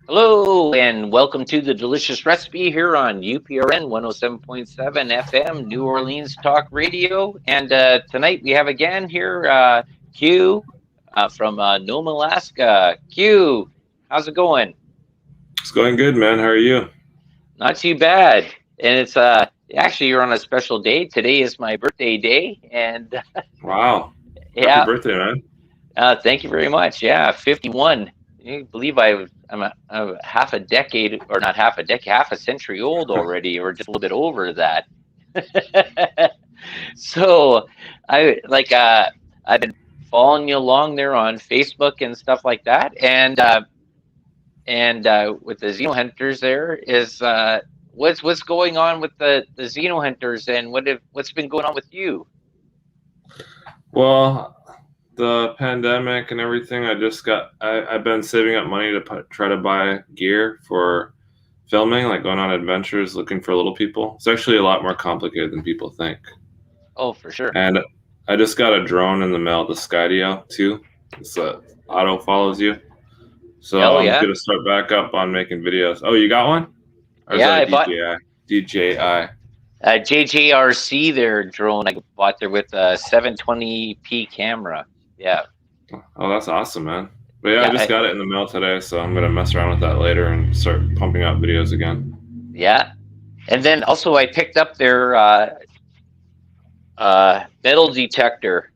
Hello, and welcome to the Delicious Recipe here on UPRN 107.7 FM, New Orleans Talk Radio. And tonight we have again here Q from Nome, Alaska. Q, how's it going? It's going good, man. How are you? Not too bad. And it's actually you're on a special day. Today is my birthday day, and Wow. Happy yeah, birthday, man. thank you very much. Yeah, 51. You believe I'm half a decade, or not half a decade, half a century old already, or just a little bit over that. So I've been following you along there on Facebook and stuff like that, and with the Xeno Hunters there is what's going on with the Xeno Hunters, and what's been going on with you? Well, the pandemic and everything, I've been saving up money to try to buy gear for filming, like going on adventures, looking for little people. It's actually a lot more complicated than people think. Oh, for sure. And I just got a drone in the mail, the Skydio 2. It's auto follows you. So Oh I'm yeah, going to start back up on making videos. Oh, you got one? Or is yeah. I that a bought DJI? JJRC there drone. I bought there with a 720p camera. Yeah. Oh, that's awesome, man. But yeah, I Yeah, just got it in the mail today, so I'm gonna mess around with that later and start pumping out videos again. yeah. And then also I picked up their metal detector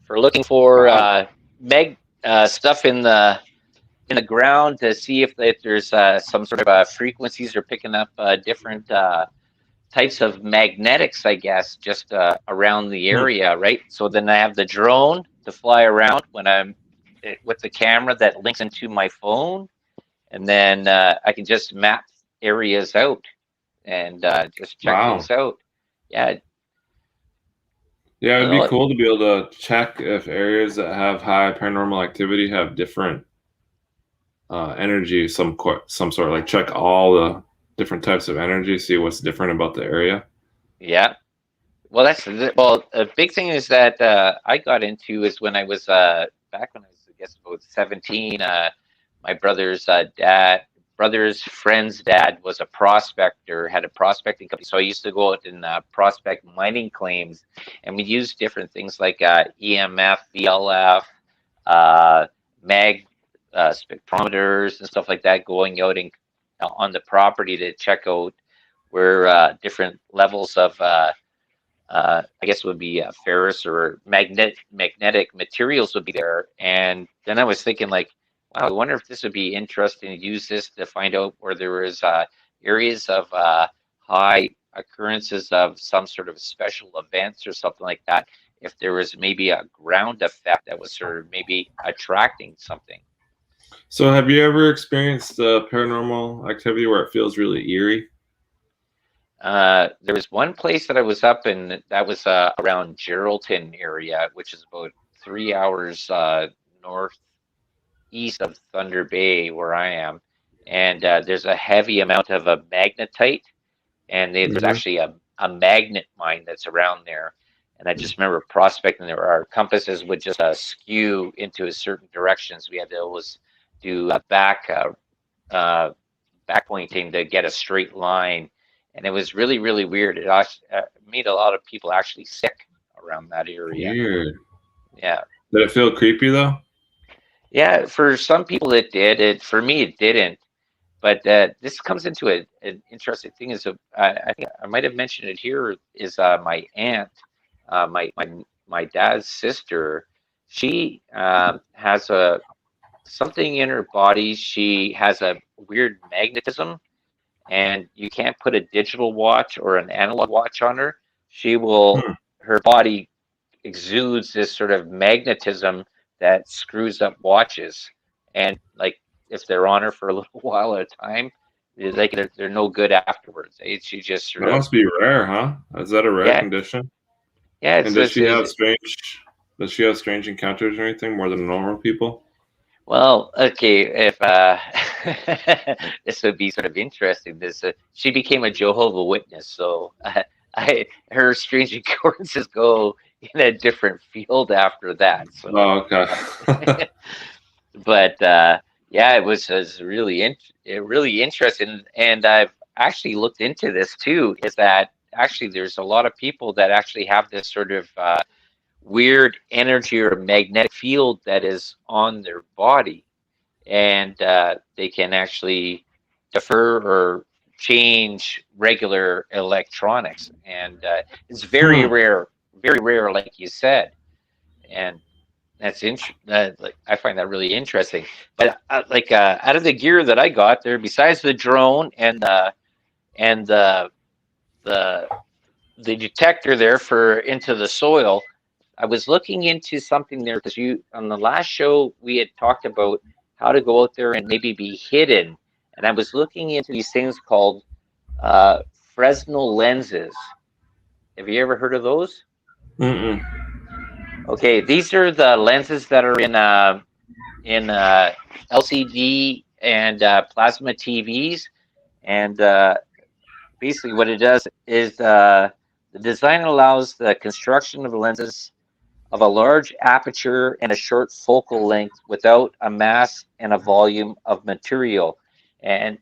for looking for Wow. meg stuff in the ground to see if there's some sort of frequencies or picking up different types of magnetics, I guess, just around the Hmm. area, right? So then I have the drone to fly around when I'm with the camera that links into my phone, and then I can just map areas out and just check Wow. things out. Yeah, Yeah, it'd be well, cool to be able to check if areas that have high paranormal activity have different energy, some sort. Like check all the different types of energy, see what's different about the area. yeah. Well, a big thing is that I got into is when I was back when I was, I guess, about 17. My brother's friend's dad was a prospector, had a prospecting company. So I used to go out and prospect mining claims, and we used different things like EMF, VLF, uh, mag spectrometers, and stuff like that, going out and on the property to check out where different levels of I guess it would be ferrous or magnetic materials would be there. And then I was thinking, like, wow, I wonder if this would be interesting to use this to find out where there is areas of high occurrences of some sort of special events or something like that. If there was maybe a ground effect that was sort of maybe attracting something. So, have you ever experienced paranormal activity where it feels really eerie? There was one place that I was up in that was around Geraldton area, which is about 3 hours northeast of Thunder Bay, where I am. And there's a heavy amount of a magnetite, and there's Hmm. actually a magnet mine that's around there. And I just remember prospecting there. Our compasses would just skew into a certain direction, so we had to always do uh, back pointing to get a straight line, and it was really really weird. It made a lot of people actually sick around that area. Weird. Yeah, Did it feel creepy though? yeah. For some people it did. It for me it didn't. But this comes into an interesting thing. I think I might have mentioned it here. Is my aunt, my dad's sister. She has a something in her body. She has a weird magnetism, and you can't put a digital watch or an analog watch on her. She will, Hmm. her body exudes this sort of magnetism that screws up watches. And like if they're on her for a little while at a time, they're no good afterwards. She just sort That of, must be rare, huh? Is that a rare yeah, condition? yeah, And does she have strange encounters or anything more than normal people? well, okay, if this would be sort of interesting. This she became a Jehovah Witness, so her strange occurrences go in a different field after that. So, Oh, okay. but Yeah, it was really interesting, and I've actually looked into this too. Is that actually there's a lot of people that actually have this sort of weird energy or magnetic field that is on their body, and they can actually defer or change regular electronics, and it's Hmm. very rare, like you said, and like I find that really interesting. But like out of the gear that I got there, besides the drone and the the detector there for into the soil, I was looking into something there because you on the last show we had talked about how to go out there and maybe be hidden, and I was looking into these things called uh, Fresnel lenses. Have you ever heard of those? Mm-mm. Okay, these are the lenses that are in LCD and plasma TVs, and basically what it does is the design allows the construction of the lenses of a large aperture and a short focal length without a mass and a volume of material. And,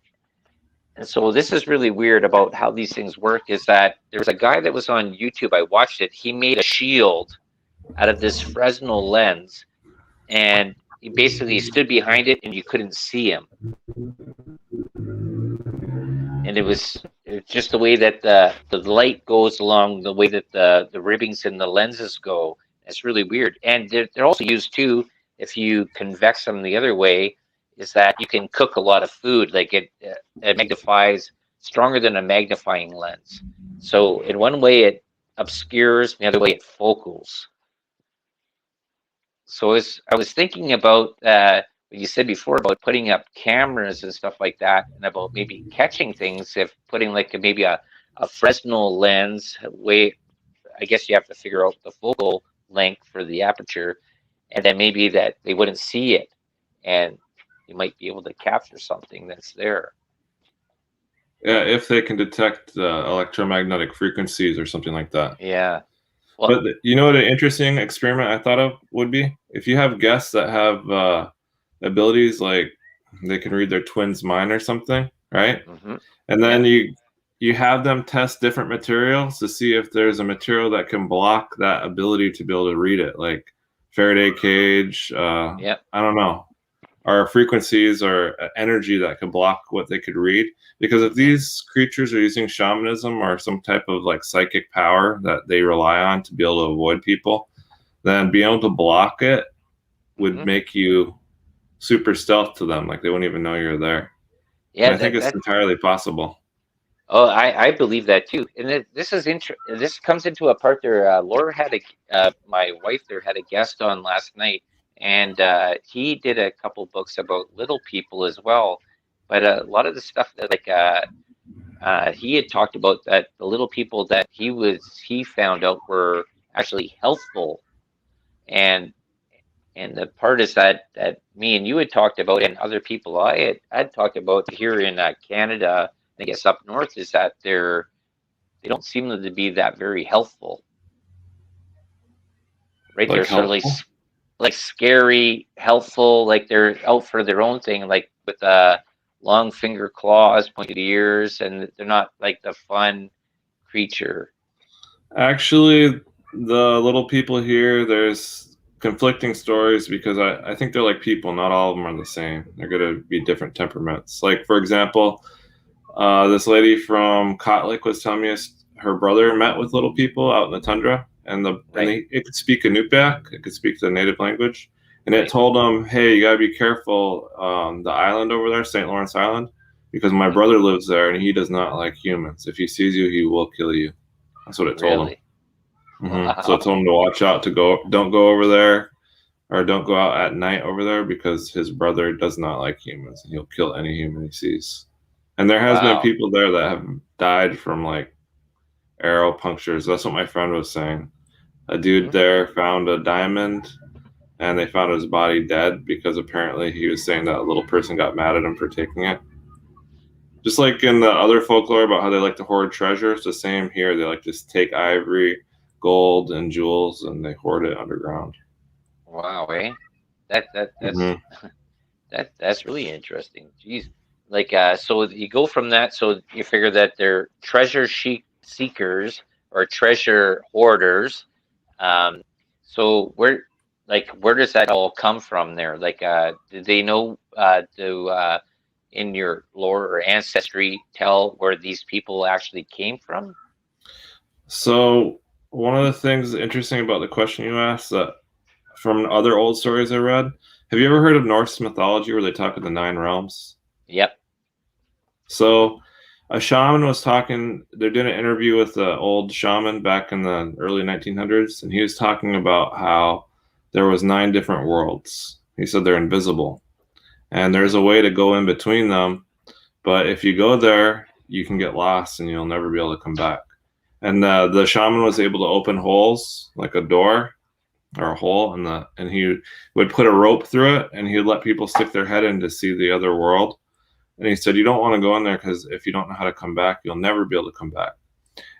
and so this is really weird about how these things work is that there's a guy that was on YouTube, I watched it, he made a shield out of this Fresnel lens, and he basically stood behind it and you couldn't see him. And it was just the way that the light goes along the way that the ribbings and the lenses go. It's really weird, and they're also used too if you convex them the other way. Is that you can cook a lot of food, like it magnifies stronger than a magnifying lens. So in one way it obscures, the other way it focals. So as I was thinking about what you said before about putting up cameras and stuff like that, and about maybe catching things, if putting like maybe a Fresnel lens, way I guess you have to figure out the focal length for the aperture, and then maybe that they wouldn't see it, and you might be able to capture something that's there. Yeah, if they can detect electromagnetic frequencies or something like that. Yeah. Well. But you know what an interesting experiment I thought of would be? If you have guests that have abilities like they can read their twin's mind or something, right? Hmm. And then Yeah. you have them test different materials to see if there's a material that can block that ability to be able to read it, like Faraday cage. Yeah. I don't know, or frequencies or energy that could block what they could read. Because if Hmm. these creatures are using shamanism or some type of like psychic power that they rely on to be able to avoid people, then being able to block it would Hmm. make you super stealth to them, like they wouldn't even know you're there. And Yeah. I think it's That entirely possible. Oh, I believe that too. And this is this comes into a part there. Laura had my wife there had a guest on last night, and he did a couple books about little people as well. But a lot of the stuff that he had talked about that the little people that he found out were actually healthful, and the part is that me and you had talked about, and other people I had talked about here in Canada, I guess up north, is that they don't seem to be that very healthful, right? Like They're sort of helpful. like scary, helpful, like they're out for their own thing, like with long finger claws, pointed ears, and they're not like the fun creature. Actually, the little people here, there's conflicting stories because I think they're like people. Not all of them are the same. They're going to be different temperaments. Like, for example, this lady from Kotlik was telling me her brother met with little people out in the tundra, and Right, it could speak Inupiaq, it could speak the native language, and it right. told them, "Hey, you gotta be careful the island over there, St. Lawrence Island, because my Hmm. brother lives there, and he does not like humans. If he sees you, he will kill you." That's what it told him. Really? So it Wow. told him to watch out, to don't go over there, or don't go out at night over there because his brother does not like humans, and he'll kill any human he sees. And there has been Wow. people there that have died from like arrow punctures. That's what my friend was saying. A dude Hmm. there found a diamond and they found his body dead because apparently he was saying that a little person got mad at him for taking it. Just like in the other folklore about how they like to hoard treasure, it's the same here. They like to take ivory, gold, and jewels and they hoard it underground. Wow, eh? That Hmm. that's That's really interesting. Jeez. Like so you go from that, so you figure that they're seekers or treasure hoarders. Um, so where does that all come from there? Like did they know to in your lore or ancestry tell where these people actually came from? So one of the things interesting about the question you asked, that from other old stories I read, have you ever heard of Norse mythology where they talk of the nine realms? Yep. So a shaman was talking, they're doing an interview with the old shaman back in the early 1900s, and he was talking about how there was 9 different worlds. He said they're invisible, and there's a way to go in between them, but if you go there, you can get lost and you'll never be able to come back. And the shaman was able to open holes, like a door or a hole, and he would put a rope through it, and he would let people stick their head in to see the other world. And he said, you don't want to go in there because if you don't know how to come back, you'll never be able to come back.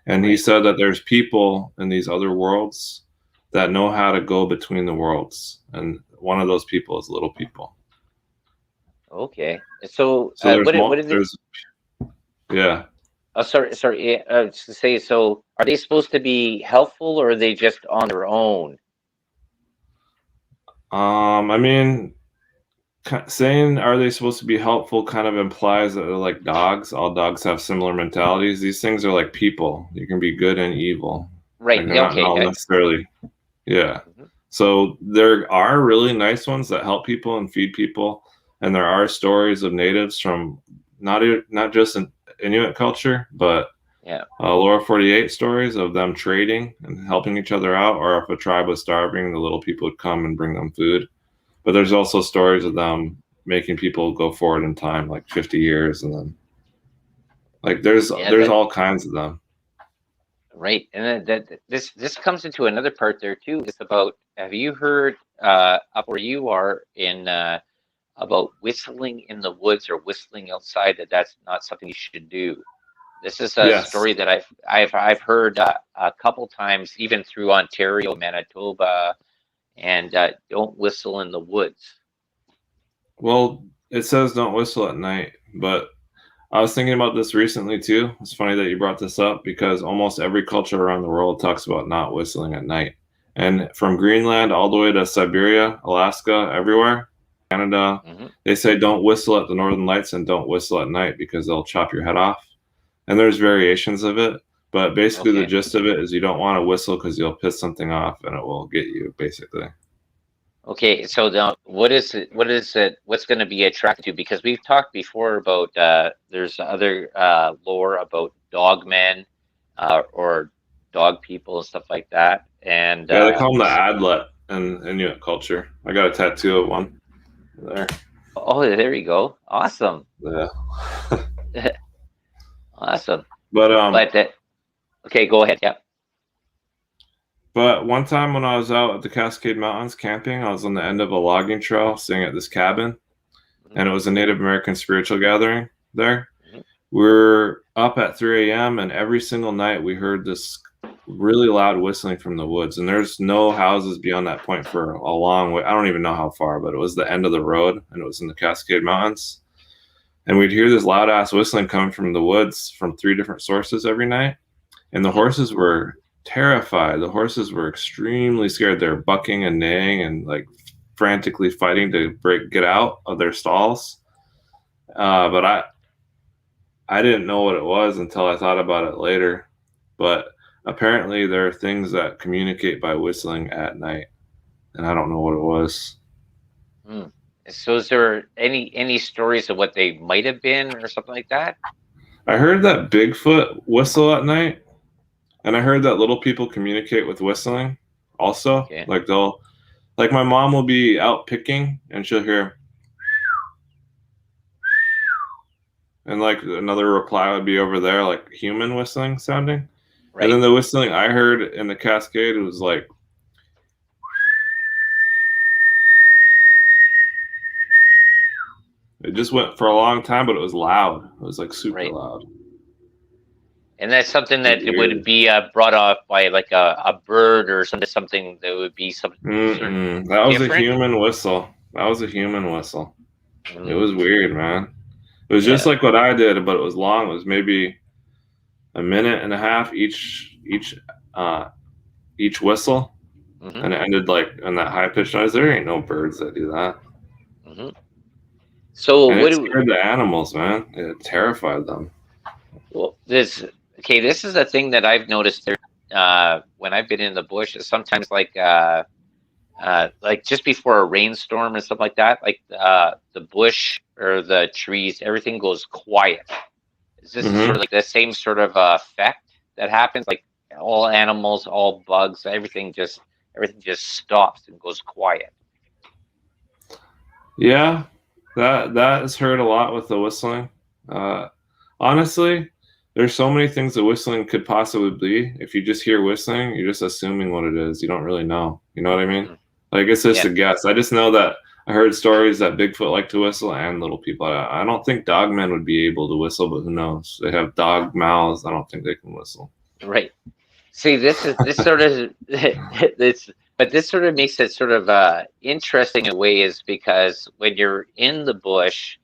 And he said that there's people in these other worlds that know how to go between the worlds. And one of those people is little people. Okay. So So what did they? Yeah. Oh, sorry. Just to say, so are they supposed to be helpful, or are they just on their own? I mean, saying are they supposed to be helpful kind of implies that they're like dogs. All dogs have similar mentalities. These things are like people. You can be good and evil. Right. Like they're not Okay. all necessarily. Yeah. Mhm. So there are really nice ones that help people and feed people, and there are stories of natives from not just in Inuit culture, but Yeah. Lower 48 stories of them trading and helping each other out, or if a tribe was starving, the little people would come and bring them food. But there's also stories of them making people go forward in time, like 50 years, and then like there's Yeah. all kinds of them. Right. And then this comes into another part there too. It's about, have you heard up where you are in about whistling in the woods or whistling outside, that's not something you should do? This is a Yes. story that I've heard a couple times, even through Ontario, Manitoba, and don't whistle in the woods. Well, it says don't whistle at night, but I was thinking about this recently too. It's funny that you brought this up because almost every culture around the world talks about not whistling at night. And from Greenland all the way to Siberia, Alaska, everywhere, Canada, Hmm. they say don't whistle at the northern lights and don't whistle at night because they'll chop your head off. And there's variations of it, but basically the Okay. gist of it is you don't want to whistle because you'll piss something off and it will get you, basically. Okay, so now what is it? What is it? What's going to be attracted to? Because we've talked before about there's other lore about dog men or dog people and stuff like that. And Yeah, they call them the adlet in Inuit culture. I got a tattoo of one there. oh, there you go. Awesome, Yeah. awesome. But But okay, go ahead. Yeah. But one time when I was out at the Cascade Mountains camping, I was on the end of a logging trail staying at this cabin, Hmm. and it was a Native American spiritual gathering there. Hmm. We're up at 3 a.m., and every single night we heard this really loud whistling from the woods. And there's no houses beyond that point for a long way. I don't even know how far, but it was the end of the road, and it was in the Cascade Mountains. And we'd hear this loud ass whistling coming from the woods from 3 different sources every night. And the horses were terrified. The horses were extremely scared. They were bucking and neighing and like frantically fighting to get out of their stalls. But I didn't know what it was until I thought about it later. But apparently there are things that communicate by whistling at night, and I don't know what it was. Hmm. So is there any stories of what they might have been or something like that? I heard that Bigfoot whistle at night, and I heard that little people communicate with whistling also. Okay. Like my mom will be out picking and she'll hear, and like another reply would be over there, like human whistling sounding. And then Right. the whistling I heard in the Cascade was like, it just went for a long time, but it was loud. It was like super Right. loud. And that's something that it would Weird. be brought off by like a bird or something that would be some certain That was a different. human whistle. That was a human whistle. It was weird, man. It was just Yeah. like what I did, but it was long. It was maybe a minute and a half uh, each whistle, Hmm. and it ended like in that high pitched noise. There ain't no birds that do that, Hmm. So and what it do scared the animals, man. It terrified them. well this okay, this is the thing that I've noticed there when I've been in the bush is sometimes like just before a rainstorm and stuff like that, like the bush or the trees, everything goes quiet. Is this sort of Hmm. like the same sort of effect that happens? Like all animals, all bugs, everything just stops and goes quiet. Yeah, that is heard a lot with the whistling. Uh, Honestly, there's so many things that whistling could possibly be. If you just hear whistling, you're just assuming what it is. You don't really know. You know what I mean? Mm. Like it's just Yeah, a guess. I just know that I heard stories that Bigfoot like to whistle and little people. I don't think dogmen would be able to whistle, but who knows? They have dog mouths. I don't think they can whistle. right. See, this sort of this, but this sort of makes it sort of interesting in a way, is because when you're in the bush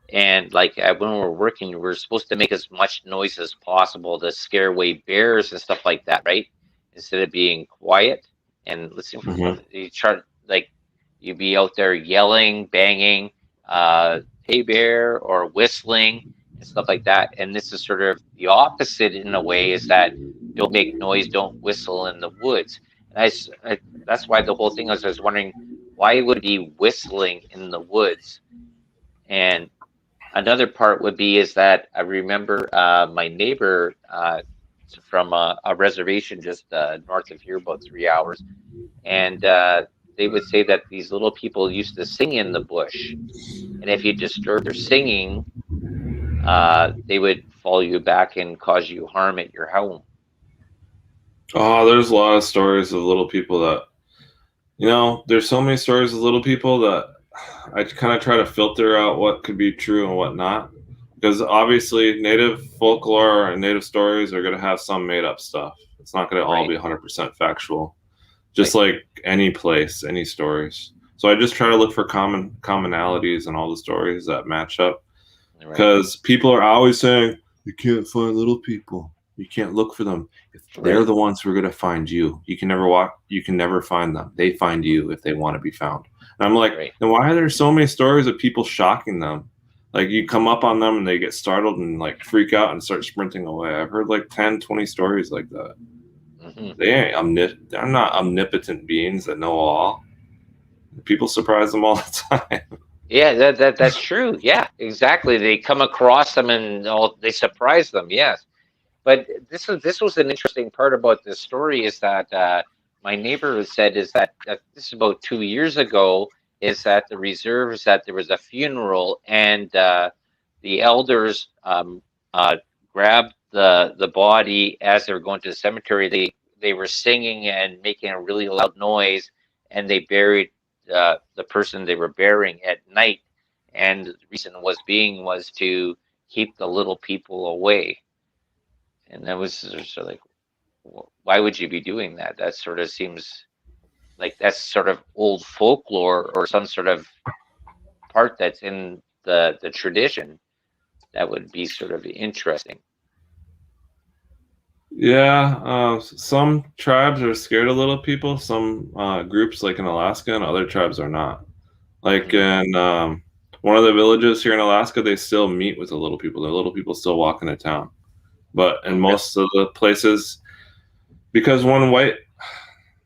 and like when we're working, we're supposed to make as much noise as possible to scare away bears and stuff like that, right? Instead of being quiet and listening for Hmm. you try like you'd be out there yelling, banging, hey bear, or whistling and stuff like that. And this is sort of the opposite in a way, is that don't make noise, don't whistle in the woods. And that's why the whole thing was, I was wondering why would it be whistling in the woods. And another part would be is that I remember my neighbor from a reservation just north of here, about 3 hours, and they would say that these little people used to sing in the bush, and if you disturb their singing, they would follow you back and cause you harm at your home. Oh, there's a lot of stories of little people that there's so many stories of little people that I kind of try to filter out what could be true and what not. Because obviously, native folklore and native stories are going to have some made up stuff. It's not going to all Right, be 100% factual, just right, like any place, any stories. So I just try to look for commonalities in all the stories that match up. right, Because people are always saying, you can't find little people. You can't look for them. If they're right, the ones who are going to find you, you can never walk. You can never find them. They find you if they want to be found. And I'm like, right. then why are there so many stories of people shocking them? Like you come up on them and they get startled and like freak out and start sprinting away. I've heard like 10, 20 stories like that. Hmm. They're not omnipotent beings that know all. People surprise them all the time. Yeah, that's true. Yeah, exactly. They come across them and they surprise them. Yes, but this was an interesting part about this story, is that my neighbor said is that this is about 2 years ago, is that the reserves, that there was a funeral, and the elders grabbed the body as they were going to the cemetery. They were singing and making a really loud noise, and they buried the person they were burying at night. And the reason was to keep the little people away. And that was sort of like, why would you be doing that? That sort of seems like that's sort of old folklore, or some sort of part that's in the tradition that would be sort of interesting. Yeah, some tribes are scared of little people. Some groups, like in Alaska, and other tribes are not. Like Hmm. in one of the villages here in Alaska, they still meet with the little people. The little people still walk into town. But in Oh, really? most of the places, because when white,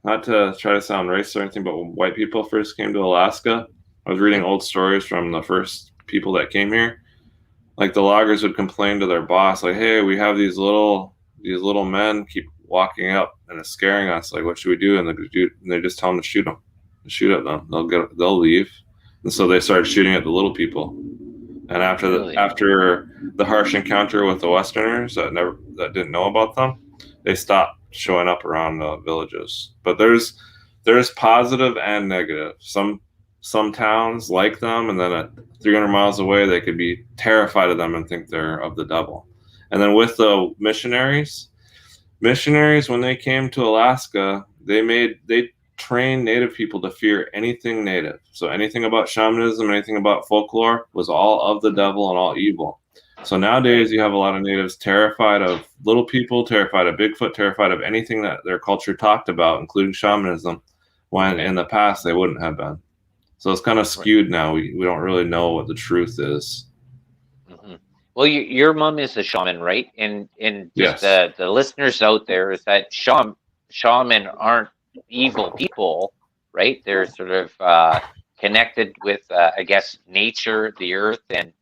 not to try to sound racist or anything, but when white people first came to Alaska, I was reading Hmm. old stories from the first people that came here. Like the loggers would complain to their boss, like, "Hey, we have these little men keep walking up and it's scaring us. Like, what should we do?" And they just tell them to shoot them, shoot at them. They'll leave. And so they started shooting at the little people. And Really? after the harsh encounter with the Westerners that didn't know about them, they stopped showing up around the villages. But there's positive and negative. Some towns like them, and then at 300 miles away, they could be terrified of them and think they're of the devil. And then with the missionaries, when they came to Alaska, they train native people to fear anything native. So anything about shamanism, anything about folklore was all of the devil and all evil. So nowadays you have a lot of natives terrified of little people, terrified of Bigfoot, terrified of anything that their culture talked about, including shamanism, when in the past they wouldn't have been. So it's kind of skewed now. We don't really know what the truth is. Mm-hmm. Well, your mom is a shaman, right? And just Yes. the listeners out there is that shaman aren't evil people, right? They're sort of connected with, I guess, nature, the earth, and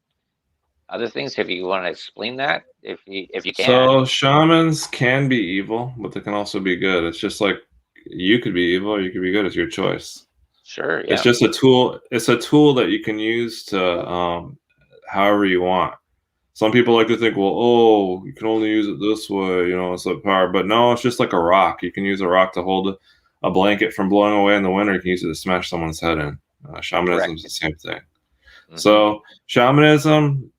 other things. If you want to explain that, if you can. So shamans can be evil, but they can also be good. It's just like you could be evil or you could be good. It's your choice. Sure, It's yeah. just a tool. It's a tool that you can use to however you want. Some people like to think, well, oh, you can only use it this way, it's like power. But no, it's just like a rock. You can use a rock to hold a blanket from blowing away in the winter. You can use it to smash someone's head in. Shamanism is the same thing. Mm-hmm. So shamanism,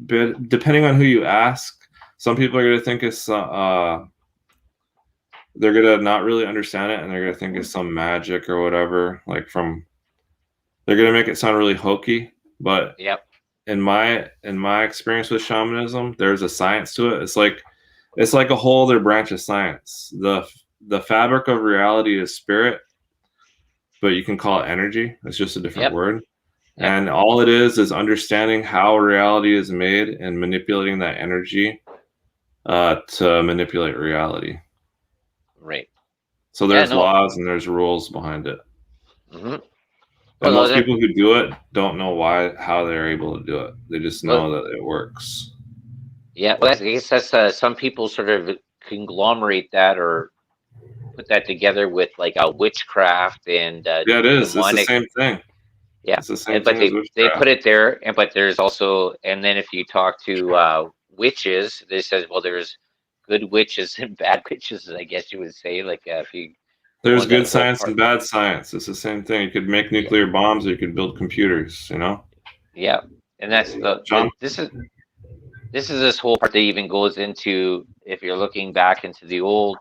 depending on who you ask, some people are going to think it's they're going to not really understand it, and they're going to think it's some magic or whatever. They're going to make it sound really hokey. But yep. in my experience with shamanism, there's a science to it. It's like a whole other branch of science. The fabric of reality is spirit, but you can call it energy. It's just a different word. Yep. And all it is understanding how reality is made and manipulating that energy to manipulate reality. Right. So there's laws and there's rules behind it. Mm-hmm. And most people who do it don't know how they're able to do it. They just know that it works. Yeah, well, I guess that's some people sort of conglomerate that or put that together with like a witchcraft and yeah, it is. demonic. It's the same thing. Yeah, it's the same but thing they put it there, but there's also, and then if you talk to witches, they says, well, there's good witches and bad witches, I guess you would say. Like if you there's good science and bad science. It's the same thing. You could make nuclear bombs, or you could build computers. Yeah, and that's this is this whole part that even goes into, if you're looking back into the old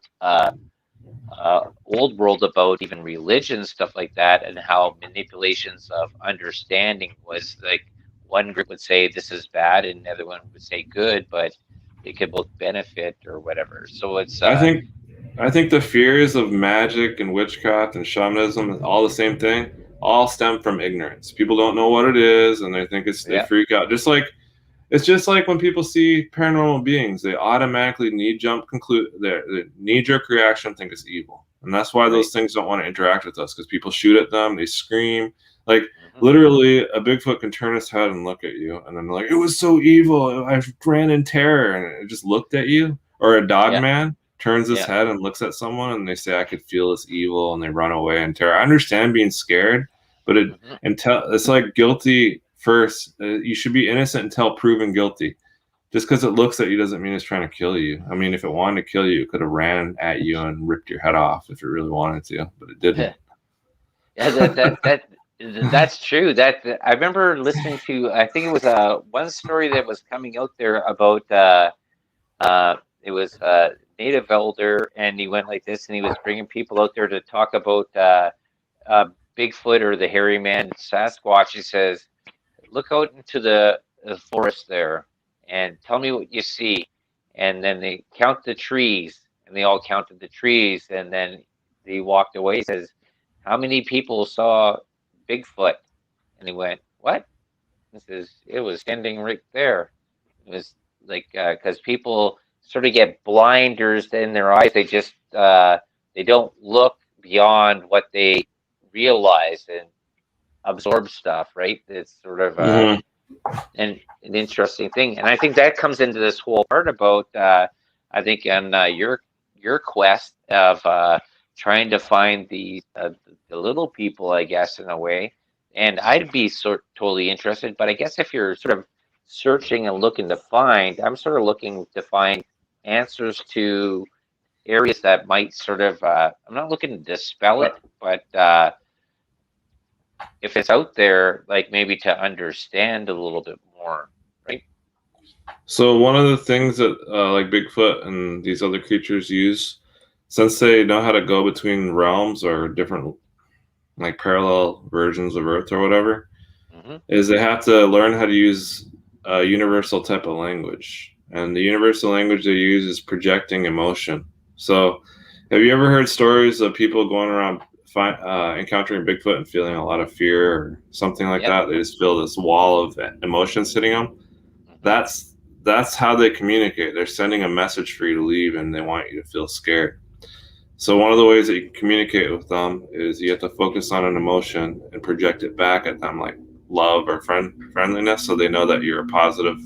world about even religion, stuff like that, and how manipulations of understanding was like one group would say this is bad and the other one would say good, but they could both benefit or whatever. So it's I think the fears of magic and witchcraft and shamanism, all the same thing, all stem from ignorance. People don't know what it is, and they think they freak out. It's just like when people see paranormal beings, they automatically their knee-jerk reaction, think it's evil. And that's why those things don't want to interact with us, because people shoot at them, they scream. Like, literally, a Bigfoot can turn his head and look at you, and then they're like, it was so evil, I ran in terror, and it just looked at you. Or a dog man turns his head and looks at someone, and they say, I could feel this evil, and they run away in terror. I understand being scared, but it's like guilty first. You should be innocent until proven guilty. Just because it looks at you doesn't mean it's trying to kill you. I mean, if it wanted to kill you, it could have ran at you and ripped your head off if it really wanted to, but it didn't. Yeah, that's true. That I remember listening to. I think it was one story that was coming out there about it was a native elder, and he went like this, and he was bringing people out there to talk about Bigfoot or the hairy man, Sasquatch. He says, look out into the forest there and tell me what you see. And then they count the trees, and they all counted the trees, and then they walked away. He says, how many people saw Bigfoot? And he went, what? He says, it was standing right there. It was like, because people sort of get blinders in their eyes. They just, they don't look beyond what they realize and absorb stuff, right? It's sort of an interesting thing, and I think that comes into this whole part about I think on your quest of trying to find the little people, I guess, in a way. And I'd be totally interested, but I guess if you're sort of searching and looking to find, I'm sort of looking to find answers to areas that might sort of I'm not looking to dispel it, but if it's out there, like maybe to understand a little bit more, right? So one of the things that like Bigfoot and these other creatures use since they know how to go between realms or different like parallel versions of Earth or whatever, Hmm. is they have to learn how to use a universal type of language. And the universal language they use is projecting emotion. So, have you ever heard stories of people going around encountering Bigfoot and feeling a lot of fear or something like Yep. that? They just feel this wall of emotions hitting them. Hmm. That's how they communicate. They're sending a message for you to leave, and they want you to feel scared. So one of the ways that you can communicate with them is you have to focus on an emotion and project it back at them, like love or friendliness, so they know that you're a positive.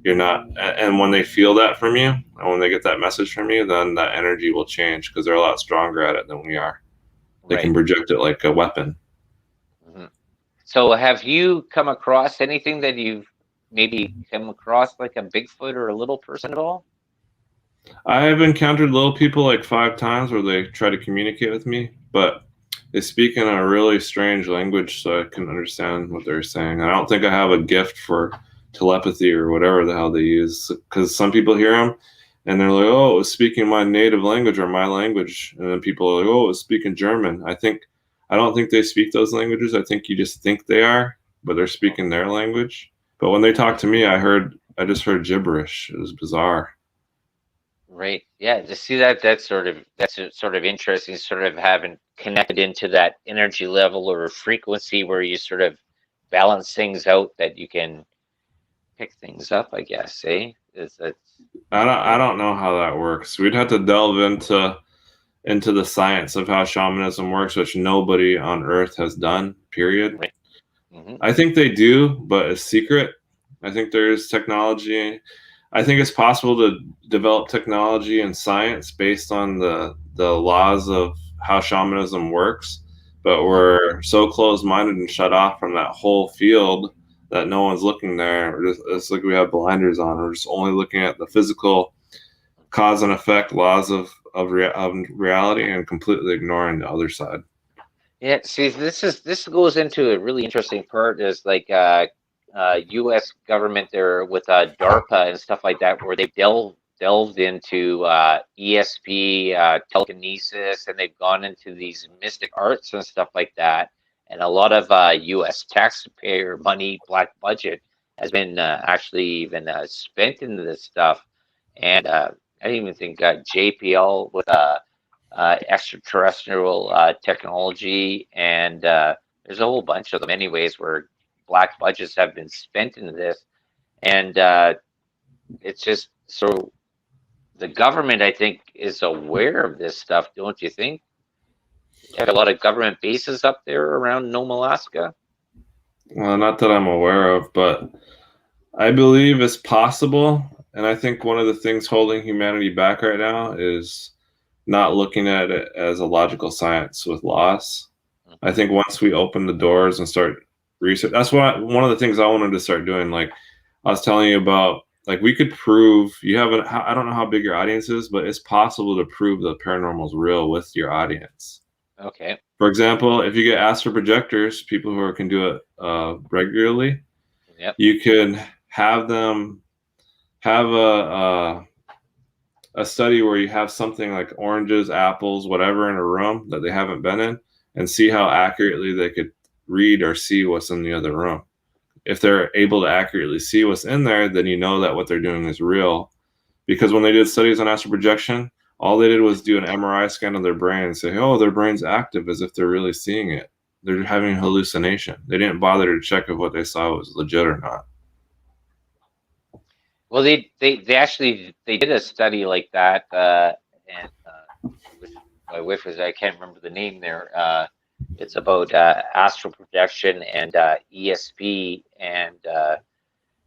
You're not, and when they feel that from you, and when they get that message from you, then that energy will change because they're a lot stronger at it than we are. They can Right. project it like a weapon. Hmm. So have you come across anything that you've maybe come across like a Bigfoot or a little person at all? I have encountered little people like 5 times where they try to communicate with me, but they speak in a really strange language, so I can understand what they're saying. I don't think I have a gift for telepathy or whatever the hell they use, because some people hear them and they're like, "Oh, it was speaking my native language or my language," and then people are like, "Oh, it was speaking German." I don't think they speak those languages. I think you just think they are, but they're speaking their language. But when they talk to me, I just heard gibberish. It was bizarre. Right. Yeah. To see that, that's sort of interesting. Sort of having connected into that energy level or frequency where you sort of balance things out that you can pick things up. I guess. Eh? Is that I don't know how that works. We'd have to delve into the science of how shamanism works, which nobody on Earth has done. Period. right? Hmm. I think they do, but it's secret. I think there's technology. I think it's possible to develop technology and science based on the laws of how shamanism works, but Hmm. we're so closed-minded and shut off from that whole field that no one's looking there. It's like we have blinders on. We're just only looking at the physical cause and effect laws of reality and completely ignoring the other side. Yeah. See, this goes into a really interesting part. Is like U.S. government there with DARPA and stuff like that, where they delved into ESP, telekinesis, and they've gone into these mystic arts and stuff like that. And a lot of U.S. taxpayer money, black budget, has been actually even spent into this stuff. And I didn't even think JPL with extraterrestrial technology, and there's a whole bunch of them, anyways, where black budgets have been spent into this, and it's just so the government, I think, is aware of this stuff, don't you think? You have a lot of government bases up there around Nome, Alaska. Well, not that I'm aware of, but I believe it's possible. And I think one of the things holding humanity back right now is not looking at it as a logical science with laws. I Hmm. think once we open the doors and start research, that's one of the things I wanted to start doing. Like I was telling you about, like we could prove you have I don't know how big your audience is, but it's possible to prove the paranormal is real with your audience. Okay. For example, if you get astral projectors, people who can do it regularly, Yep. you can have them have a study where you have something like oranges, apples, whatever in a room that they haven't been in, and see how accurately they could read or see what's in the other room. If they're able to accurately see what's in there, then you know that what they're doing is real. Because when they did studies on astral projection, all they did was do an MRI scan of their brain and say, oh, their brain's active, as if they're really seeing it. They're having a hallucination. They didn't bother to check if what they saw was legit or not. Well, they actually they did a study like that, and it was my wife was I can't remember the name there. It's about astral projection and ESP, and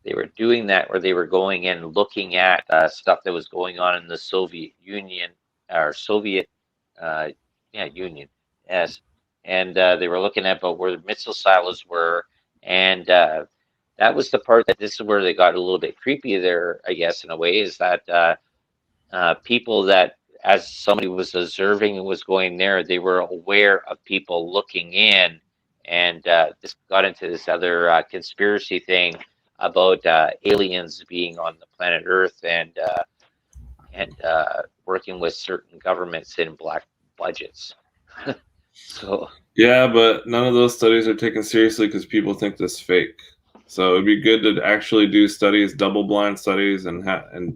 they were doing that where they were going in looking at stuff that was going on in the Soviet Union or Soviet, uh, yeah, Union, yes, and they were looking at about where the missile silos were, and that was the part that this is where they got a little bit creepy there, I guess, in a way, is that people that as somebody was observing and was going there, they were aware of people looking in, and this got into this other conspiracy thing about aliens being on the planet Earth, and and working with certain governments in black budgets. So Yeah, but none of those studies are taken seriously because people think this fake. So it'd be good to actually do studies, double-blind studies, and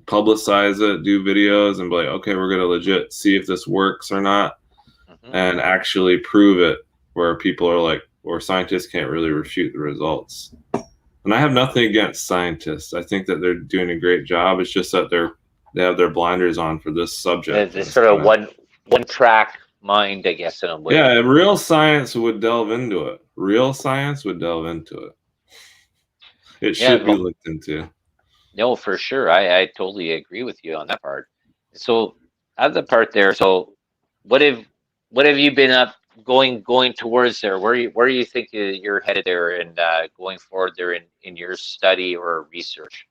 publicize it, do videos, and be like, okay, we're gonna legit see if this works or not, and actually prove it. Where people are like, or scientists can't really refute the results. And I have nothing against scientists. I think that they're doing a great job. It's just that they have their blinders on for this subject. It's sort of one track mind, I guess, in a way. Yeah, real science would delve into it. Real science would delve into it. It should be looked into. No, for sure. I totally agree with you on that part. So, other part there. So, what have you been up going towards there? Where you think you're headed there, and going forward there in your study or research?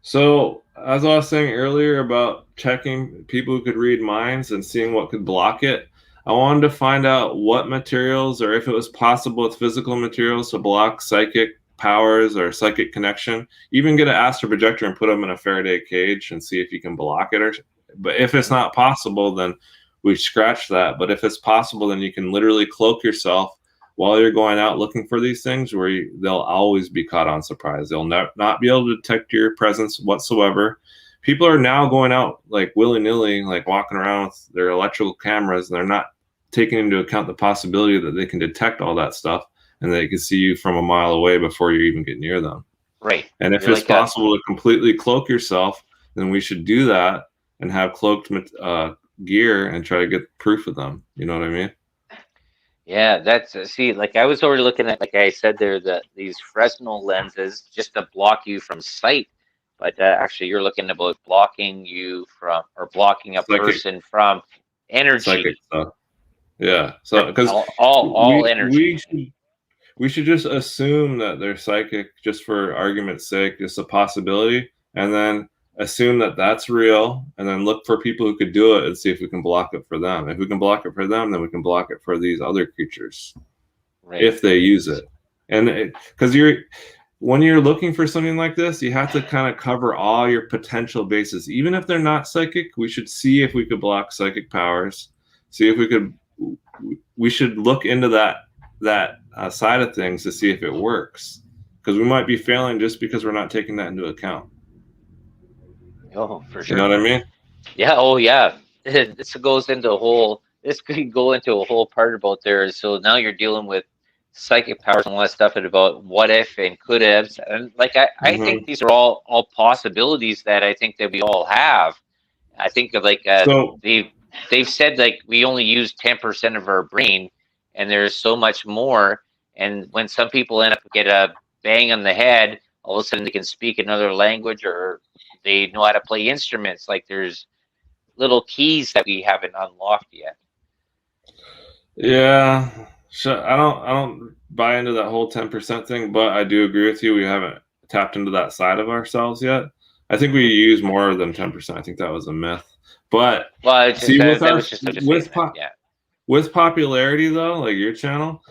So, as I was saying earlier about checking people who could read minds and seeing what could block it, I wanted to find out what materials, or if it was possible with physical materials, to block psychic powers or psychic connection. Even get an astral projector and put them in a Faraday cage and see if you can block it. But if it's not possible, then we scratch that. But if it's possible, then you can literally cloak yourself while you're going out looking for these things, where they'll always be caught on surprise. They'll not be able to detect your presence whatsoever. People are now going out like willy-nilly, like walking around with their electrical cameras, and they're not taking into account the possibility that they can detect all that stuff, and they can see you from a mile away before you even get near them. Right. And if it's possible to completely cloak yourself, then we should do that and have cloaked gear and try to get proof of them. You know what I mean? Yeah, that's see, like I was already looking at, like I said there, these Fresnel lenses just to block you from sight, but actually you're looking about blocking you from, or blocking a person from energy. Psychic stuff. Yeah, so because all energy. We should just assume that they're psychic, just for argument's sake, just a possibility, and then assume that that's real, and then look for people who could do it and see if we can block it for them. If we can block it for them, then we can block it for these other creatures, right, if they use it. And because when you're looking for something like this, you have to kind of cover all your potential bases. Even if they're not psychic, we should see if we could block psychic powers. See if we could. We should look into that side of things to see if it works, because we might be failing just because we're not taking that into account. Oh, for sure. You know what I mean? Yeah. Oh, yeah. This goes into a whole. This could go into a whole part about there. So now you're dealing with psychic powers and all that stuff, and about what if and could haves, and like I think these are all possibilities that I think that we all have. I think of like they've said like we only use 10% of our brain, and there's so much more. And when some people end up get a bang on the head, all of a sudden they can speak another language, or they know how to play instruments. Like there's little keys that we haven't unlocked yet. Yeah, I don't buy into that whole 10% thing, but I do agree with you. We haven't tapped into that side of ourselves yet. I think we use more than 10%. I think that was a myth. But see, with popularity though, like your channel,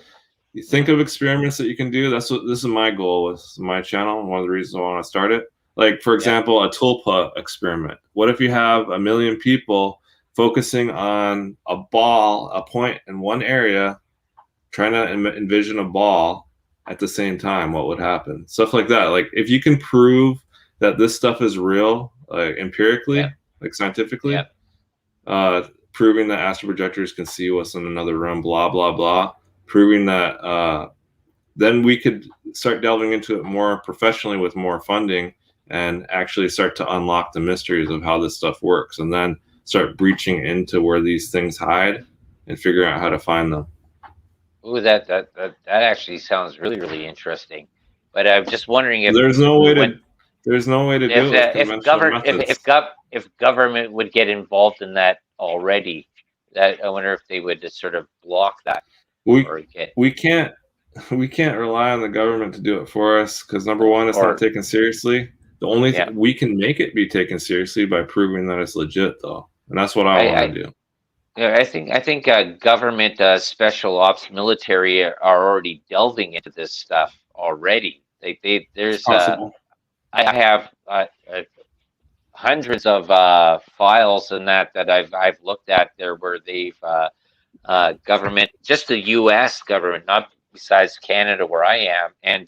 you think of experiments that you can do. This is my goal with my channel. One of the reasons I want to start it. Like, for example, a tulpa experiment. What if you have 1 million people focusing on a ball, a point in one area, trying to envision a ball at the same time? What would happen? Stuff like that. Like, if you can prove that this stuff is real, like empirically, like scientifically, proving that astral projectors can see what's in another room, blah, blah, blah, proving that, then we could start delving into it more professionally with more funding, and actually start to unlock the mysteries of how this stuff works, and then start breaching into where these things hide and figuring out how to find them. Ooh, that actually sounds really, really interesting. But I'm just wondering if there's no way to do it. If government would get involved in that already, that I wonder if they would just sort of block that. We can't rely on the government to do it for us, because number one, it's not taken seriously. The only thing we can make it be taken seriously by proving that it's legit, though, and that's what I want to do. Yeah, I think government, special ops, military are already delving into this stuff already. There's I have hundreds of files and that I've looked at there where they've government, just the U.S. government, not besides Canada where I am, and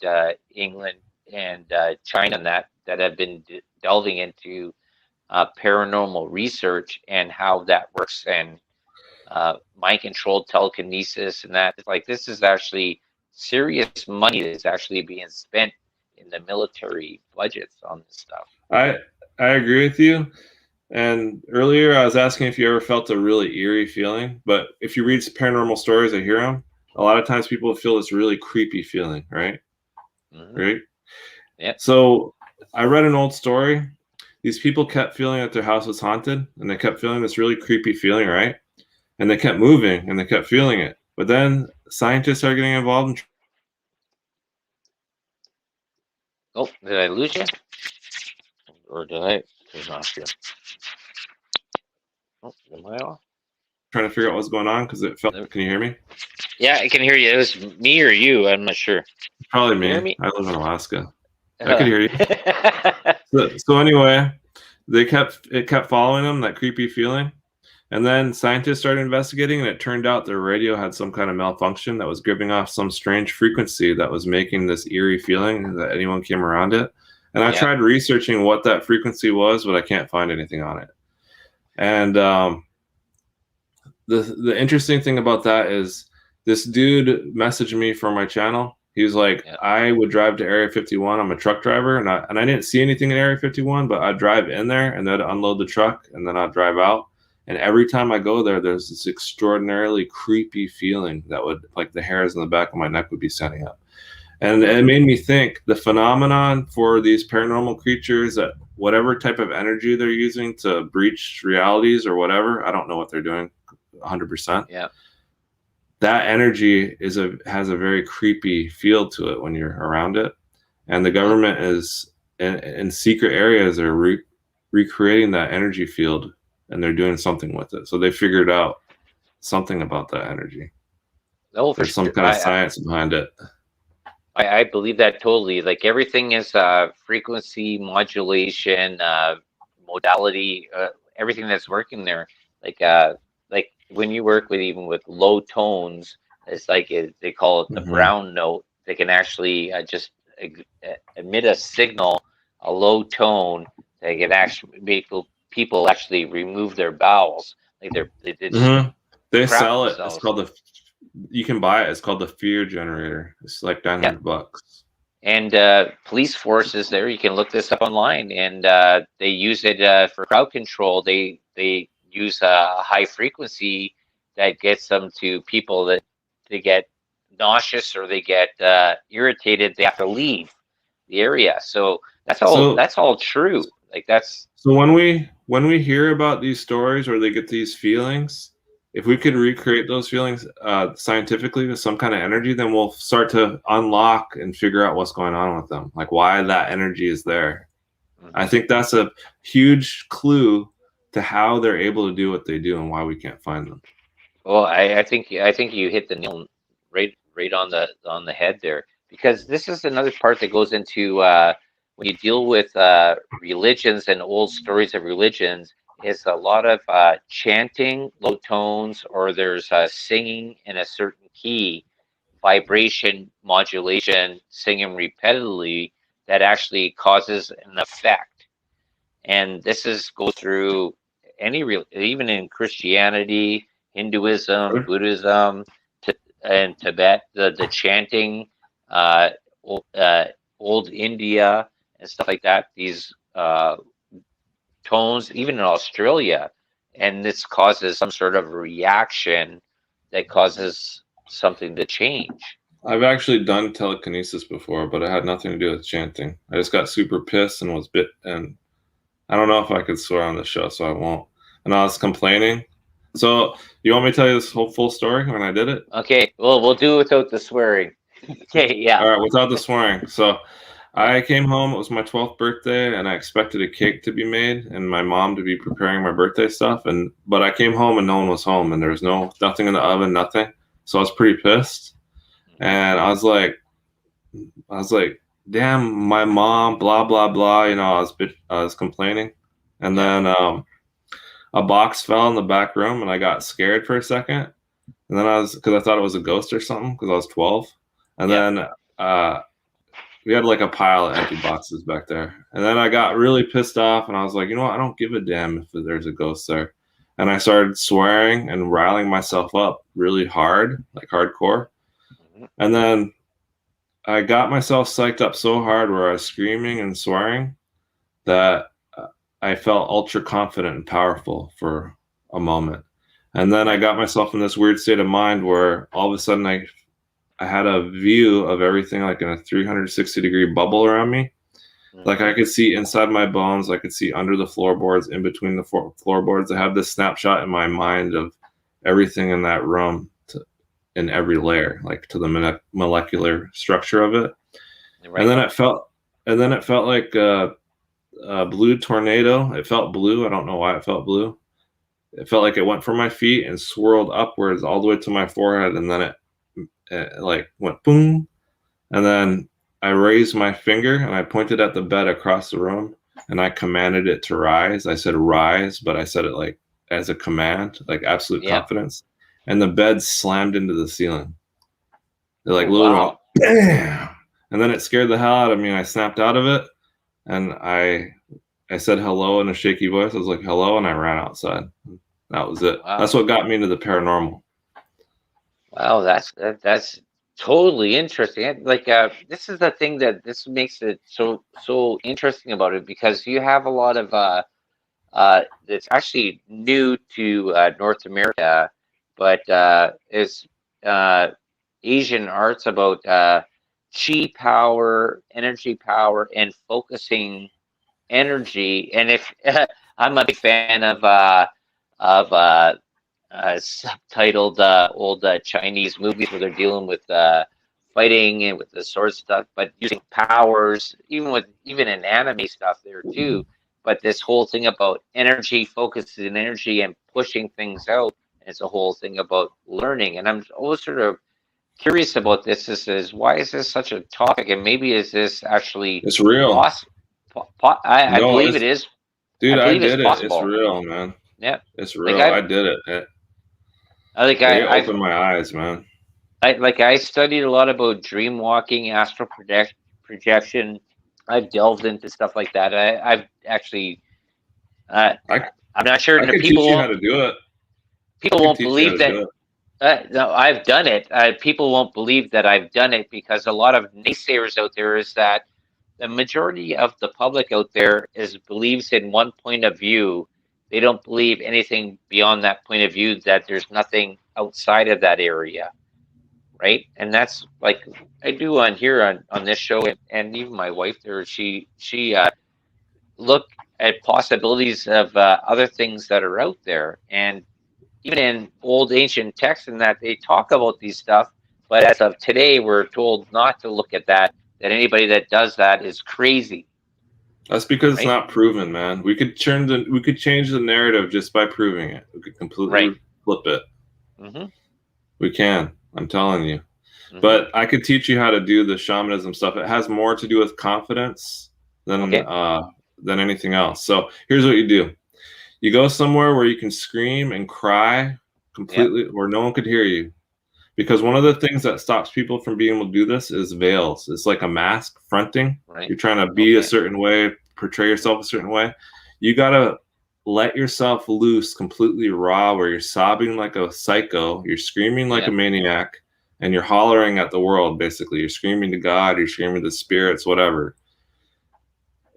England and China, and that have been delving into paranormal research and how that works, and mind-controlled telekinesis, and that. Like, this is actually serious money that's actually being spent in the military budgets on this stuff. I agree with you. And earlier I was asking if you ever felt a really eerie feeling, but if you read paranormal stories, I hear them. A lot of times people feel this really creepy feeling, right? Mm-hmm. Right? Yeah. So I read an old story. These people kept feeling that their house was haunted, and they kept feeling this really creepy feeling, right? And they kept moving, and they kept feeling it. But then scientists are getting involved. Oh, did I lose you? Or did I turn off here? Oh, am I off? Trying to figure out what's going on because it felt. Can you hear me? Yeah, I can hear you. It was me or you. I'm not sure. Probably me. Hear me? I live in Alaska. I could hear you. So anyway, it kept following them, that creepy feeling. And then scientists started investigating, and it turned out their radio had some kind of malfunction that was giving off some strange frequency that was making this eerie feeling that anyone came around it. And I tried researching what that frequency was, but I can't find anything on it. And the interesting thing about that is this dude messaged me from my channel. He was like, I would drive to Area 51. I'm a truck driver, and I didn't see anything in Area 51, but I'd drive in there, and they'd unload the truck, and then I'd drive out. And every time I go there, there's this extraordinarily creepy feeling that would, like, the hairs on the back of my neck would be standing up. And it made me think the phenomenon for these paranormal creatures, that whatever type of energy they're using to breach realities or whatever, I don't know what they're doing 100%. Yeah. That energy has a very creepy feel to it when you're around it. And the government is in secret areas are recreating that energy field, and they're doing something with it. So they figured out something about that energy. Oh, there's some kind of science behind it. I believe that totally. Like, everything is frequency modulation, modality, everything that's working there. Like when you work with low tones, it's like they call it the brown note. They can actually just emit a signal, a low tone. They can actually make people actually remove their bowels. Like they sell it. It's called you can buy it. It's called the fear generator. It's like $900. And police forces there, you can look this up online, and they use it for crowd control. They use a high frequency that gets them to people that they get nauseous or they get irritated. They have to leave the area. So that's all true. Like, that's so when we hear about these stories where they get these feelings, if we could recreate those feelings scientifically with some kind of energy, then we'll start to unlock and figure out what's going on with them, like why that energy is there. I think that's a huge clue to how they're able to do what they do and why we can't find them. Well, I think you hit the nail right on the head there, because this is another part that goes into when you deal with religions and old stories of religions. Is a lot of chanting, low tones, or there's singing in a certain key, vibration, modulation, singing repetitively, that actually causes an effect. And this goes through even in Christianity, Hinduism, Buddhism, and Tibet, the chanting, old India and stuff like that. These tones, even in Australia, and this causes some sort of reaction that causes something to change. I've actually done telekinesis before, but it had nothing to do with chanting. I just got super pissed and was bit, and I don't know if I could swear on the show, so I won't. And I was complaining. So you want me to tell you this whole full story when I did it? Okay, well, we'll do it without the swearing. Okay, yeah. All right, without the swearing. So I came home. It was my 12th birthday, and I expected a cake to be made and my mom to be preparing my birthday stuff. But I came home and no one was home, and there was nothing in the oven, nothing. So I was pretty pissed, and I was like, damn, my mom, blah blah blah. You know, I was complaining, And then a box fell in the back room, and I got scared for a second. And then because I thought it was a ghost or something, because I was 12. And then we had like a pile of empty boxes back there. And then I got really pissed off, and I was like, you know what? I don't give a damn if there's a ghost there. And I started swearing and riling myself up really hard, like hardcore. And then I got myself psyched up so hard where I was screaming and swearing that I felt ultra confident and powerful for a moment. And then I got myself in this weird state of mind where all of a sudden I had a view of everything like in a 360-degree bubble around me. Like I could see inside my bones. I could see under the floorboards, in between the floorboards. I have this snapshot in my mind of everything in that room in every layer, like to the molecular structure of it. Right. And then it felt like a blue tornado. It felt blue. I don't know why it felt blue. It felt like it went from my feet and swirled upwards all the way to my forehead, and then it like went boom. And then I raised my finger and I pointed at the bed across the room, and I commanded it to rise. I said rise, but I said it like as a command, like absolute confidence. And the bed slammed into the ceiling. It like literally went, bam! And then it scared the hell out of me, and I snapped out of it. And I said hello in a shaky voice. I was like, hello, and I ran outside. That was it. Wow. That's what got me into the paranormal. Wow, that's totally interesting. Like, this is the thing that this makes it so interesting about it, because you have a lot of it's actually new to North America, but is Asian arts about chi power, energy power, and focusing energy. And if I'm a big fan of subtitled old Chinese movies where they're dealing with fighting and with the sword stuff, but using powers, even in anime stuff there too. But this whole thing about energy, focusing energy and pushing things out, it's a whole thing about learning. And I'm always sort of curious about this. Is why is this such a topic? And maybe is this actually it's real? I believe it is. Dude, I did it. It's real, man. Yeah, it's real. I did it. I opened my eyes, man. I studied a lot about dream walking, astral projection. I've delved into stuff like that. I've actually, I'm not sure. I can teach you how to do it. People won't believe that. No, I've done it. People won't believe that I've done it, because a lot of naysayers out there is that the majority of the public out there believes in one point of view. They don't believe anything beyond that point of view, that there's nothing outside of that area, right? And that's like I do on here on this show, and even my wife there, she look at possibilities of other things that are out there. And even in old ancient texts and that, they talk about these stuff, but as of today, we're told not to look at that anybody that does that is crazy. That's because it's not proven, man. We could change the narrative just by proving it. We could completely flip it. Mm-hmm. We can. I'm telling you. Mm-hmm. But I could teach you how to do the shamanism stuff. It has more to do with confidence than anything else. So here's what you do. You go somewhere where you can scream and cry completely, where no one could hear you. Because one of the things that stops people from being able to do this is veils. It's like a mask, fronting. Right. You're trying to be a certain way, portray yourself a certain way. You got to let yourself loose completely raw, where you're sobbing like a psycho, you're screaming like a maniac, and you're hollering at the world, basically. You're screaming to God, you're screaming to spirits, whatever.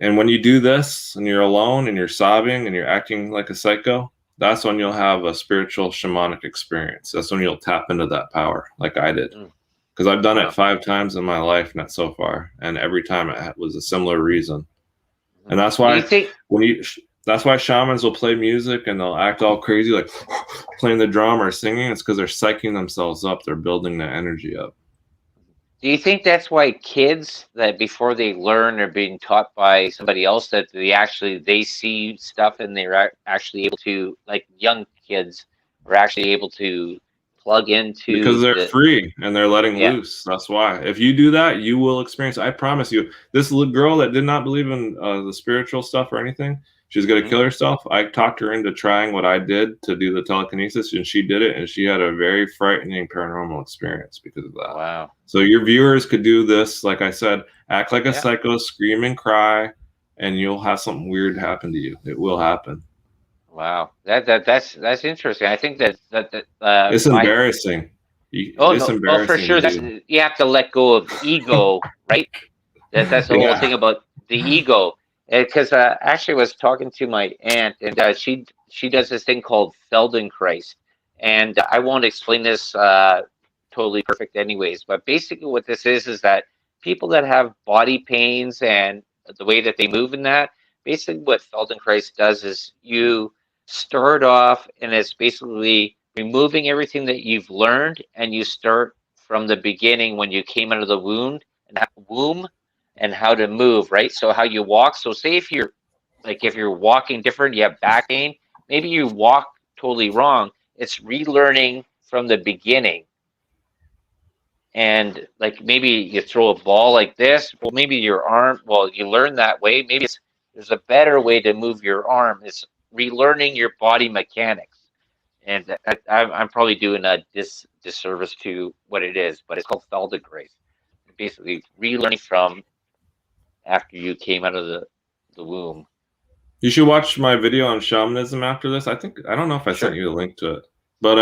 And when you do this and you're alone and you're sobbing and you're acting like a psycho, that's when you'll have a spiritual shamanic experience. That's when you'll tap into that power, like I did. Because I've done it 5 times in my life, not so far, and every time it was a similar reason. And that's why that's why shamans will play music and they'll act all crazy, like playing the drum or singing. It's because they're psyching themselves up. They're building the energy up. Do you think that's why kids, that before they learn, are being taught by somebody else, that they see stuff and they're actually able to, like young kids are actually able to plug into? Because they're free and they're letting loose. That's why. If you do that, you will experience. I promise you. This little girl that did not believe in the spiritual stuff or anything, She's going to kill herself. I talked her into trying what I did to do the telekinesis, and she did it, and she had a very frightening paranormal experience because of that. Wow. So your viewers could do this, like I said, act like a psycho, scream and cry, and you'll have something weird happen to you. It will happen. Wow, that's interesting. I think that it's embarrassing. Embarrassing for sure. You have to let go of ego, right? That's the whole thing about the ego. Because actually, I was talking to my aunt, and she does this thing called Feldenkrais, and I won't explain this totally perfect, anyways. But basically, what this is that people that have body pains and the way that they move in that, basically, what Feldenkrais does is you start off, and it's basically removing everything that you've learned, and you start from the beginning when you came out of the womb and how to move, right? So how you walk. So say if you're walking different, you have back pain, maybe you walk totally wrong. It's relearning from the beginning. And like maybe you throw a ball like this, well, maybe your arm, well, you learn that way. Maybe there's a better way to move your arm. It's relearning your body mechanics. And I'm probably doing a disservice to what it is, but it's called Feldenkrais. Basically relearning from after you came out of the womb. You should watch my video on shamanism after this. I don't know if I sent you the link to it, but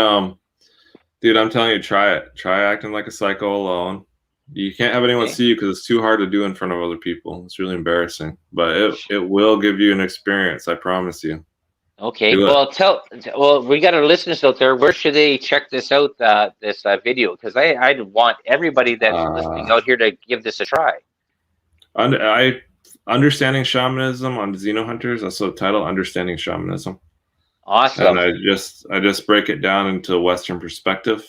dude, I'm telling you, try it. Try acting like a psycho alone. You can't have anyone see you because it's too hard to do in front of other people. It's really embarrassing, but it will give you an experience. I promise you. Okay. Well, we got our listeners out there. Where should they check this out? This video, because I want everybody that's listening out here to give this a try. Understanding Shamanism on Xeno Hunters. That's the title, Understanding Shamanism. Awesome. And I just break it down into a Western perspective.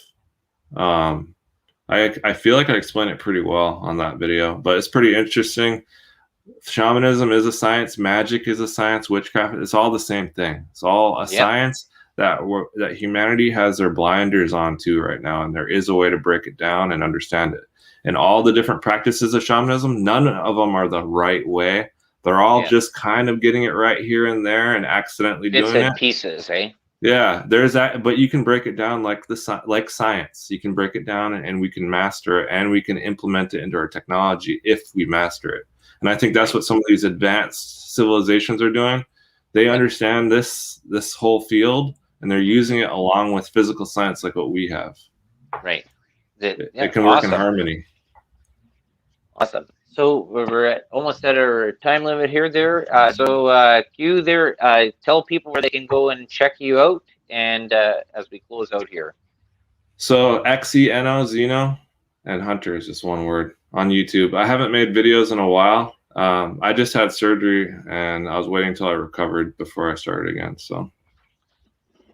I feel like I explain it pretty well on that video, but it's pretty interesting. Shamanism is a science. Magic is a science. Witchcraft, it's all the same thing. It's all a science that humanity has their blinders on to right now, and there is a way to break it down and understand it. And all the different practices of shamanism, none of them are the right way. They're all just kind of getting it right here and there and accidentally doing it. Bits and pieces, eh? Yeah, there's that, but you can break it down like science. You can break it down and we can master it, and we can implement it into our technology if we master it. And I think that's what some of these advanced civilizations are doing. They understand this whole field, and they're using it along with physical science like what we have. Right. It can work in harmony. Awesome. So we're almost at our time limit here. Q there, tell people where they can go and check you out, and as we close out here. So Xeno and Hunter is just one word on YouTube. I haven't made videos in a while. I just had surgery, and I was waiting until I recovered before I started again. So.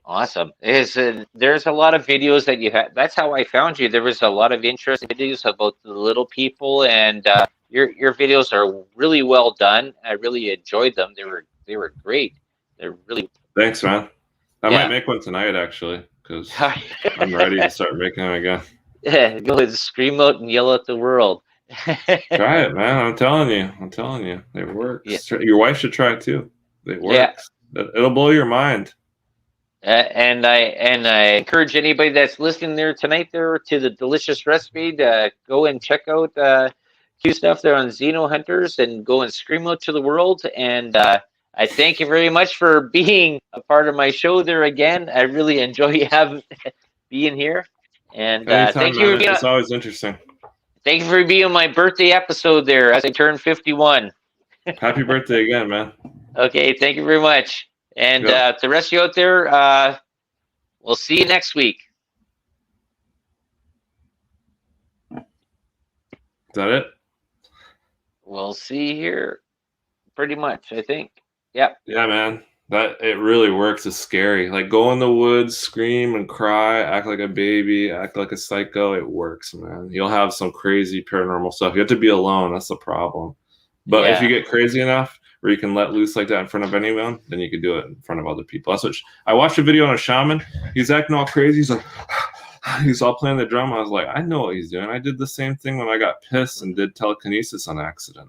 Awesome. There's a lot of videos that you had. That's how I found you. There was a lot of interesting videos about the little people, and your videos are really well done. I really enjoyed them. They were great. They're really. Thanks, man. I might make one tonight, actually, because I'm ready to start making them again. Yeah, go and scream out and yell at the world. Try it, man. I'm telling you, it works. Yeah. Your wife should try it too. It works. Yeah. It'll blow your mind. And I encourage anybody that's listening there tonight there to the delicious recipe to go and check out Q stuff there on Xeno Hunters and go and scream out to the world. And I thank you very much for being a part of my show there again. I really enjoy being here. And thank you. It's always interesting. Thank you for being on my birthday episode there as I turn 51. Happy birthday again, man. Okay, thank you very much. And to the rest of you out there, we'll see you next week. Is that it? We'll see here. Pretty much, I think. Yep. Yeah, man. It really works. It's scary. Like, go in the woods, scream and cry, act like a baby, act like a psycho. It works, man. You'll have some crazy paranormal stuff. You have to be alone. That's the problem. But if you get crazy enough where you can let loose like that in front of anyone, then you can do it in front of other people. That's what I watched a video on a shaman. He's acting all crazy. He's like, he's all playing the drum. I was like, I know what he's doing. I did the same thing when I got pissed and did telekinesis on accident.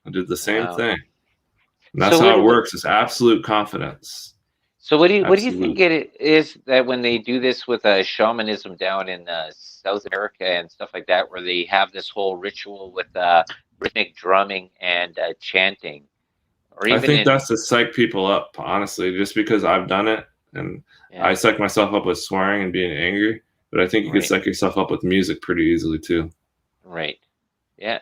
I did the same thing. And that's how it works. It's absolute confidence. So what do you think it is that when they do this with shamanism down in South America and stuff like that, where they have this whole ritual with rhythmic drumming and chanting, or even I think that's to psych people up, honestly, just because I've done it and I psych myself up with swearing and being angry, but I think you can psych yourself up with music pretty easily too. Right. Yeah.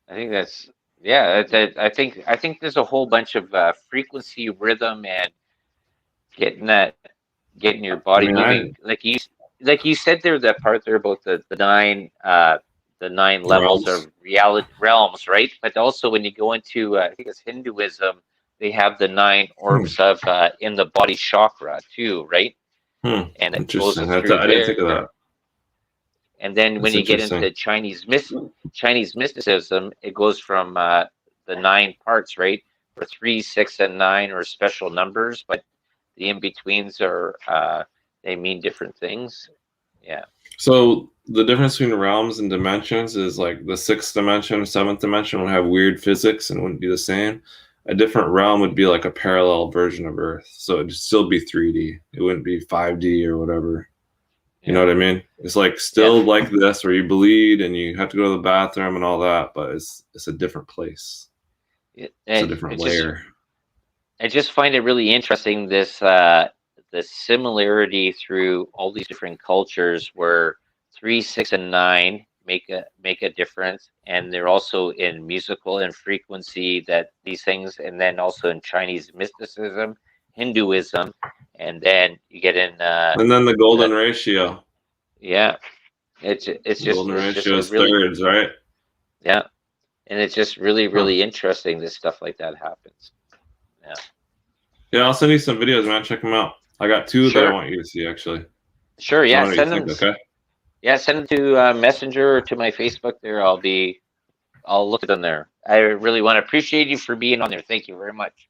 I think that's I think there's a whole bunch of frequency, rhythm, and getting your body moving. Like you said there, that part there about the nine levels of realms, right? But also when you go into I think it's Hinduism, they have the 9 orbs of in the body chakra too, right? And it goes through I didn't think of that. And then when you get into Chinese mysticism, it goes from the 9 parts, right? For 3, 6, and 9 are special numbers, but the in-betweens are they mean different things. Yeah. So the difference between realms and dimensions is like the 6th dimension, 7th dimension would have weird physics and wouldn't be the same. A different realm would be like a parallel version of Earth. So it'd still be 3D. It wouldn't be 5D or whatever. You know what I mean? It's like still like this where you bleed and you have to go to the bathroom and all that, but it's a different place. It's a different layer. I just find it really interesting, this the similarity through all these different cultures where 3, 6, and 9 make a difference, and they're also in musical and frequency, that these things, and then also in Chinese mysticism, Hinduism, and then you get in and then the golden ratio. Yeah, it's just golden ratio is really, thirds, right? Yeah, and it's just really interesting that stuff like that happens. Yeah, I'll send you some videos, man. Check them out. I got 2 that I want you to see, actually. Sure, yeah. Send them. Okay. Yeah, send them to Messenger or to my Facebook. There, I'll look at them there. I really want to appreciate you for being on there. Thank you very much.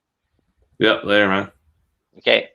Yep. Later, man. Okay.